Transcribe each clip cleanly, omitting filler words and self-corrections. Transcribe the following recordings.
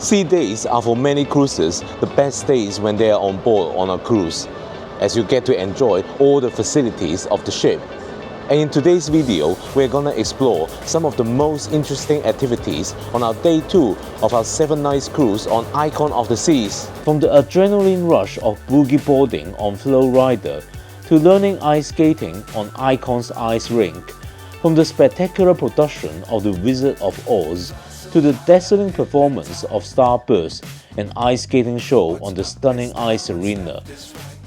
Sea days are for many cruisers the best days when they are on board on a cruise, as you get to enjoy all the facilities of the ship. And in today's video, we're gonna explore some of the most interesting activities on our day 2 of our 7 nights cruise on Icon of the Seas. From the adrenaline rush of boogie boarding on Flow Rider to learning ice skating on Icon's ice rink, from the spectacular production of The Wizard of Oz to the dazzling performance of Starburst, an ice skating show on the stunning ice arena.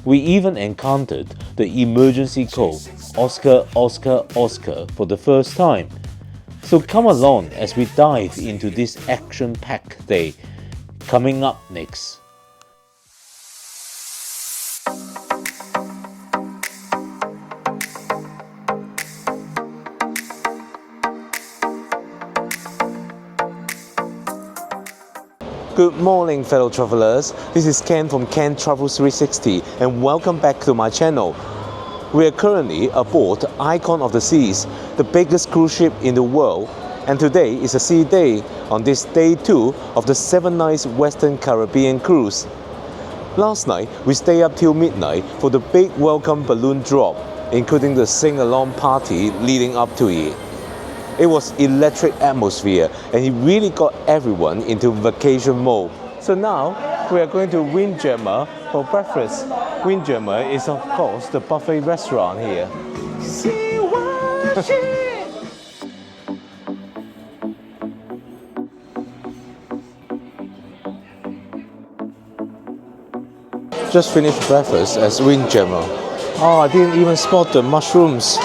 We even encountered the emergency call, Oscar, Oscar, Oscar, for the first time. So come along as we dive into this action-packed day. Coming up next. Good morning, fellow travelers. This is Ken from Ken Travels 360 and welcome back to my channel. We are currently aboard Icon of the Seas, the biggest cruise ship in the world, and today is a sea day on this day 2 of the 7 nights Western Caribbean cruise. Last night, we stayed up till midnight for the big welcome balloon drop, including the sing-along party leading up to it. It was electric atmosphere and it really got everyone into vacation mode. So now we are going to Windjammer for breakfast. Windjammer is of course the buffet restaurant here. Just finished breakfast at Windjammer. Oh, I didn't even spot the mushrooms.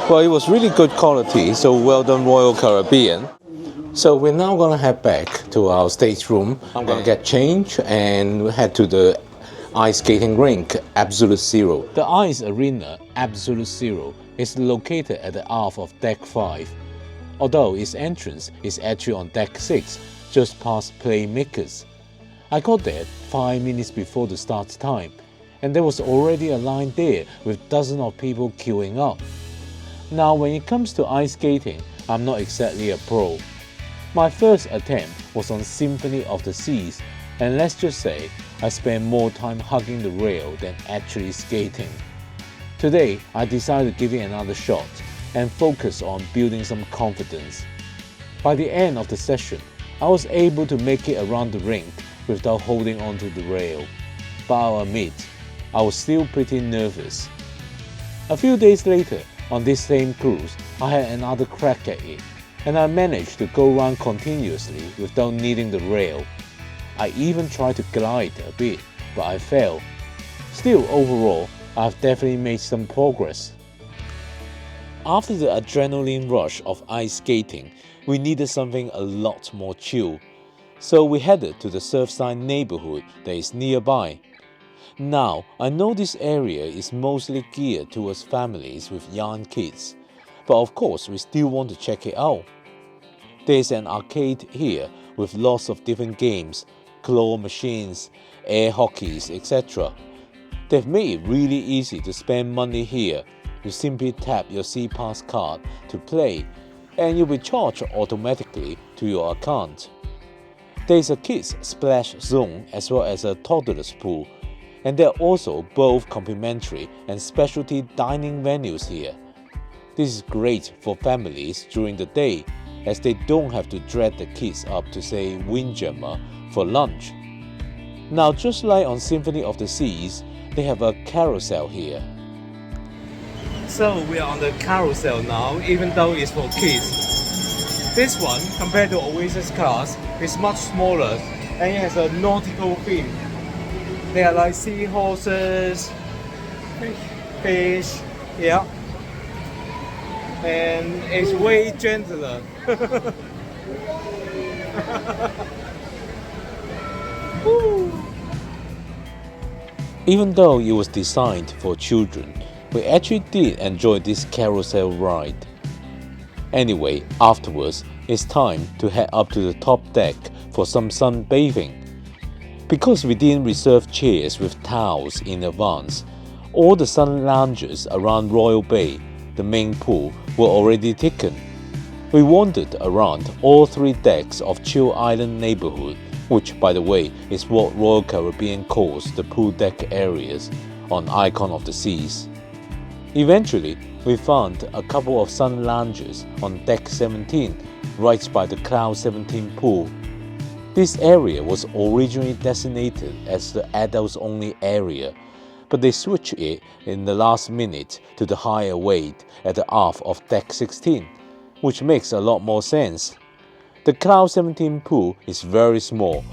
Well, it was really good quality, so well done Royal Caribbean. So we're now gonna head back to our stateroom. I'm gonna get changed and head to the ice skating rink, Absolute Zero. The ice arena, Absolute Zero, is located at the aft of Deck 5, although its entrance is actually on Deck 6, just past Playmakers. I got there 5 minutes before the start time, and there was already a line there with dozens of people queuing up. Now when it comes to ice skating, I'm not exactly a pro. My first attempt was on Symphony of the Seas, and let's just say I spent more time hugging the rail than actually skating. Today, I decided to give it another shot and focus on building some confidence. By the end of the session, I was able to make it around the rink without holding onto the rail, but I'll admit, I was still pretty nervous. A few days later, on this same cruise, I had another crack at it, and I managed to go round continuously without needing the rail. I even tried to glide a bit, but I failed. Still, overall, I've definitely made some progress. After the adrenaline rush of ice skating, we needed something a lot more chill, so we headed to the Surfside neighborhood that is nearby. Now, I know this area is mostly geared towards families with young kids, but of course we still want to check it out. There's an arcade here with lots of different games, claw machines, air hockeys, etc. They've made it really easy to spend money here. You simply tap your SeaPass card to play, and you'll be charged automatically to your account. There's a kids splash zone as well as a toddler's pool, and there are also both complimentary and specialty dining venues here. This is great for families during the day, as they don't have to drag the kids up to say Windjammer for lunch. Now, just like on Symphony of the Seas, they have a carousel here. So we are on the carousel now, even though it's for kids. This one, compared to Oasis class, is much smaller and it has a nautical theme. They are like seahorses, fish, yeah. And it's way gentler. Even though it was designed for children, we actually did enjoy this carousel ride. Anyway, afterwards, it's time to head up to the top deck for some sunbathing. Because we didn't reserve chairs with towels in advance, all the sun lounges around Royal Bay, the main pool, were already taken. We wandered around all 3 decks of Chill Island neighborhood which, by the way, is what Royal Caribbean calls the pool deck areas on Icon of the Seas. Eventually, we found a couple of sun lounges on Deck 17, right by the Cloud 17 pool. This area was originally designated as the adults-only area, but they switched it in the last minute to the higher weight at the aft of Deck 16, which makes a lot more sense. The Cloud 17 pool is very small.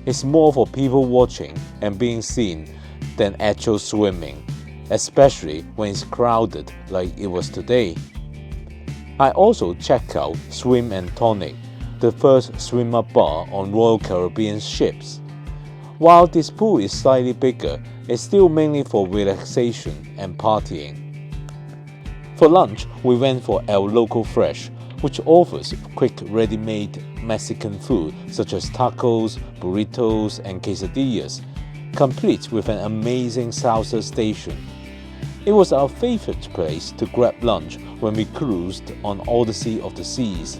It's more for people watching and being seen than actual swimming, especially when it's crowded like it was today. I also checked out Swim and Tonic, the first swim-up bar on Royal Caribbean ships. While this pool is slightly bigger, it's still mainly for relaxation and partying. For lunch, we went for El Loco Fresh, which offers quick ready-made Mexican food such as tacos, burritos, and quesadillas, complete with an amazing salsa station. It was our favorite place to grab lunch when we cruised on Odyssey of the Seas.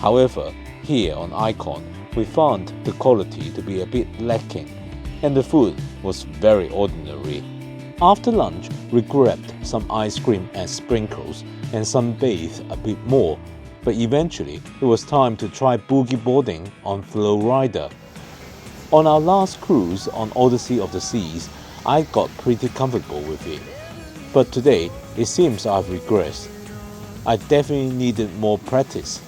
However, here on Icon, we found the quality to be a bit lacking, and the food was very ordinary. After lunch, we grabbed some ice cream and sprinkles and sunbathed a bit more, but eventually it was time to try boogie boarding on Flow Rider. On our last cruise on Odyssey of the Seas, I got pretty comfortable with it, but today it seems I've regressed. I definitely needed more practice.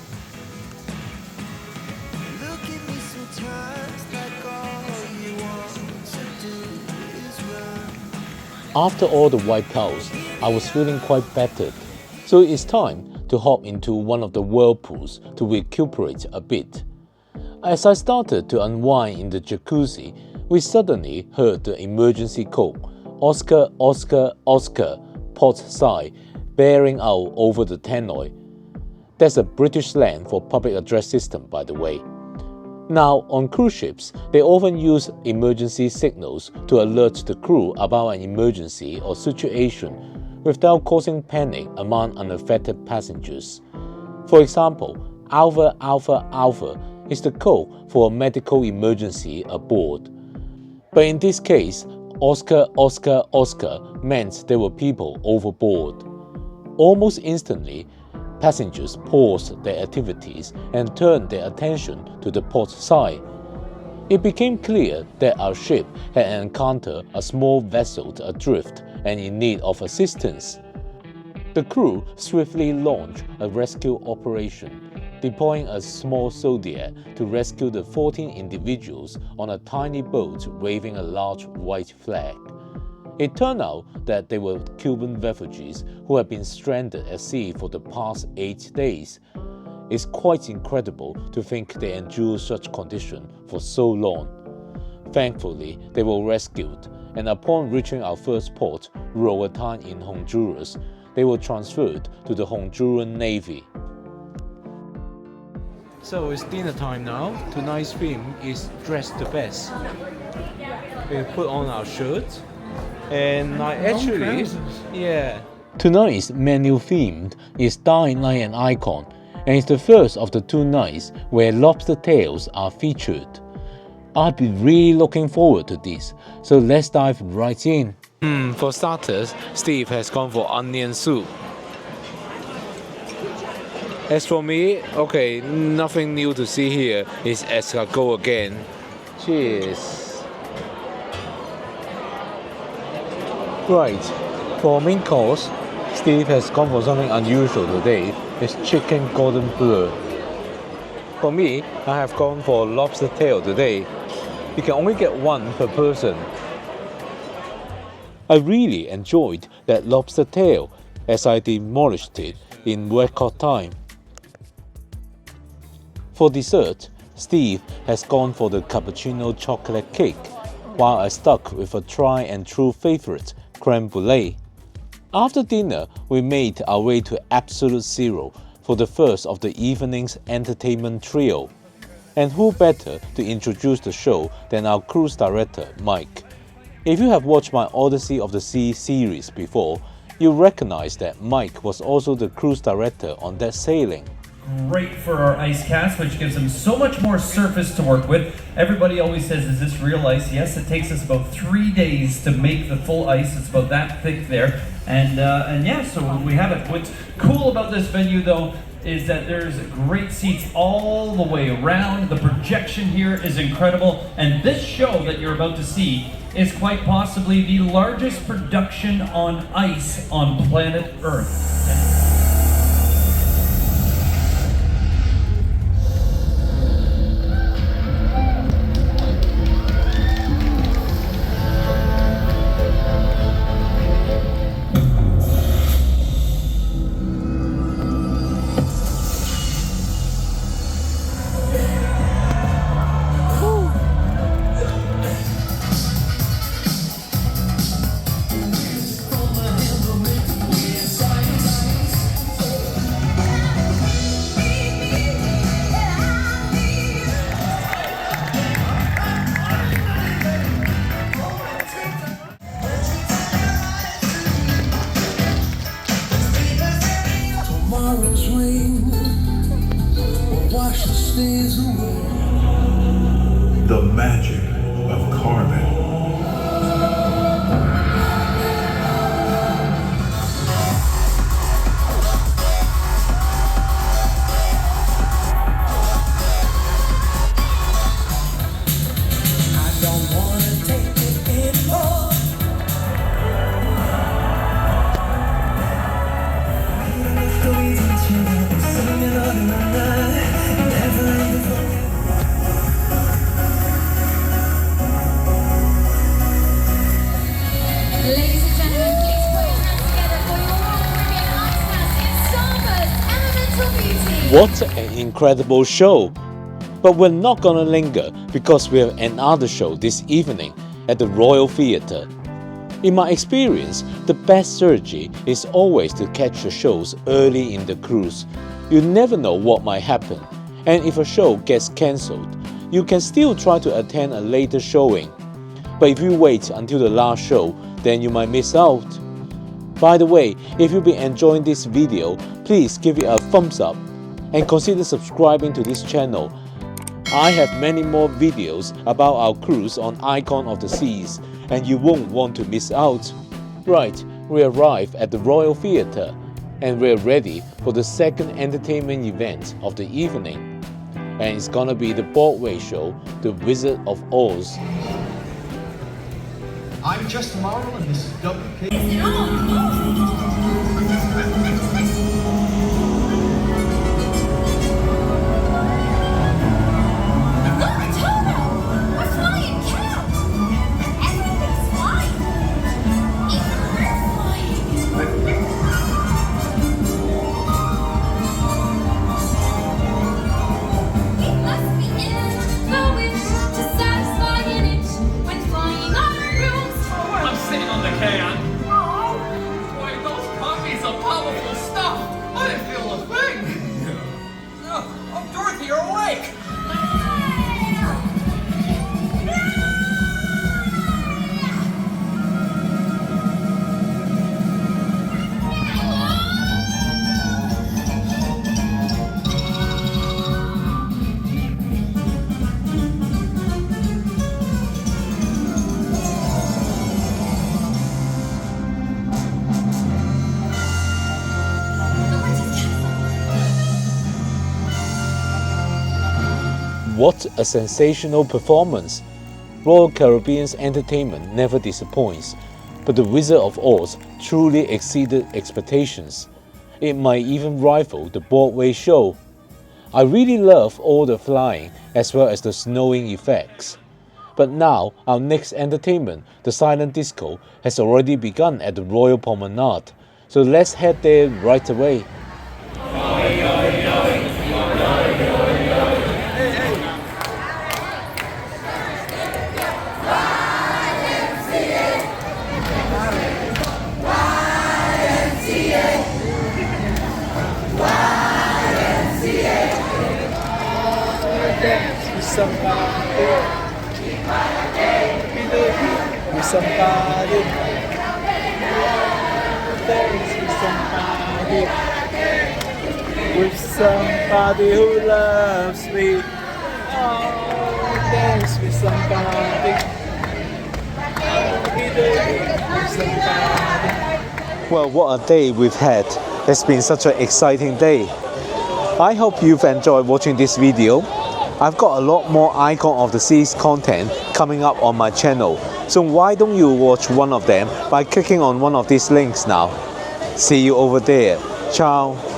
After all the wipouts, I was feeling quite battered, so it's time to hop into one of the whirlpools to recuperate a bit. As I started to unwind in the jacuzzi, we suddenly heard the emergency call, Oscar, Oscar, Oscar, port side, bearing out over the tannoy. That's a British slang for public address system, by the way. Now, on cruise ships, they often use emergency signals to alert the crew about an emergency or situation without causing panic among unaffected passengers. For example, Alpha Alpha Alpha is the code for a medical emergency aboard. But in this case, Oscar Oscar Oscar meant there were people overboard. Almost instantly, passengers paused their activities and turned their attention to the port side. It became clear that our ship had encountered a small vessel adrift and in need of assistance. The crew swiftly launched a rescue operation, deploying a small Zodiac to rescue the 14 individuals on a tiny boat waving a large white flag. It turned out that they were Cuban refugees who had been stranded at sea for the past 8 days. It's quite incredible to think they endured such conditions for so long. Thankfully, they were rescued, and upon reaching our first port, Roatan in Honduras, they were transferred to the Honduran Navy. So it's dinner time now. Tonight's theme is Dress the Best. We put on our shirts, and Tonight's menu theme is Dine Like an Icon, and it's the first of the 2 nights where lobster tails are featured. I've been really looking forward to this, so let's dive right in. For starters, Steve has gone for onion soup. As for me, okay, nothing new to see here. It's escargot again. Cheers. Right, for main course, Steve has gone for something unusual today. It's chicken cordon bleu. For me, I have gone for lobster tail today. You can only get one per person. I really enjoyed that lobster tail as I demolished it in record time. For dessert, Steve has gone for the cappuccino chocolate cake, while I stuck with a tried and true favorite, creme brulee. After dinner, we made our way to Absolute Zero for the first of the evening's entertainment trio. And who better to introduce the show than our cruise director, Mike. If you have watched my Odyssey of the Sea series before, you'll recognize that Mike was also the cruise director on that sailing. great for our ice cast, which gives them so much more surface to work with. Everybody always says, is this real ice? Yes, it takes us about 3 days to make the full ice. It's about that thick there. And yeah, so we have it. What's cool about this venue though is that there's great seats all the way around. The projection here is incredible. And this show that you're about to see is quite possibly the largest production on ice on planet Earth. Tomorrow's rain will wash the stains away. The magic of carbon. I don't wanna take it anymore. Ladies and gentlemen, please put your hands together for your Royal Caribbean Ice Cast in Samba's Elemental Beauty. What an incredible show! But we're not gonna linger because we have another show this evening at the Royal Theatre. In my experience, the best strategy is always to catch the shows early in the cruise. You never know what might happen, and if a show gets cancelled, you can still try to attend a later showing. But if you wait until the last show, then you might miss out. By the way, if you've been enjoying this video, please give it a thumbs up and consider subscribing to this channel. I have many more videos about our cruise on Icon of the Seas, and you won't want to miss out. Right, we arrived at the Royal Theatre and we're ready for the second entertainment event of the evening. And it's gonna be the Broadway show, The Wizard of Oz. I'm Justin Marvel and this is WK. What a sensational performance! Royal Caribbean's entertainment never disappoints, but The Wizard of Oz truly exceeded expectations. It might even rival the Broadway show. I really love all the flying as well as the snowing effects. But now our next entertainment, the Silent Disco, has already begun at the Royal Promenade, so let's head there right away. with somebody who loves me. Oh, dance with somebody. Well, what a day we've had. It's been such an exciting day. I hope you've enjoyed watching this video. I've got a lot more Icon of the Seas content coming up on my channel. So why don't you watch one of them by clicking on one of these links now. See you over there. Ciao.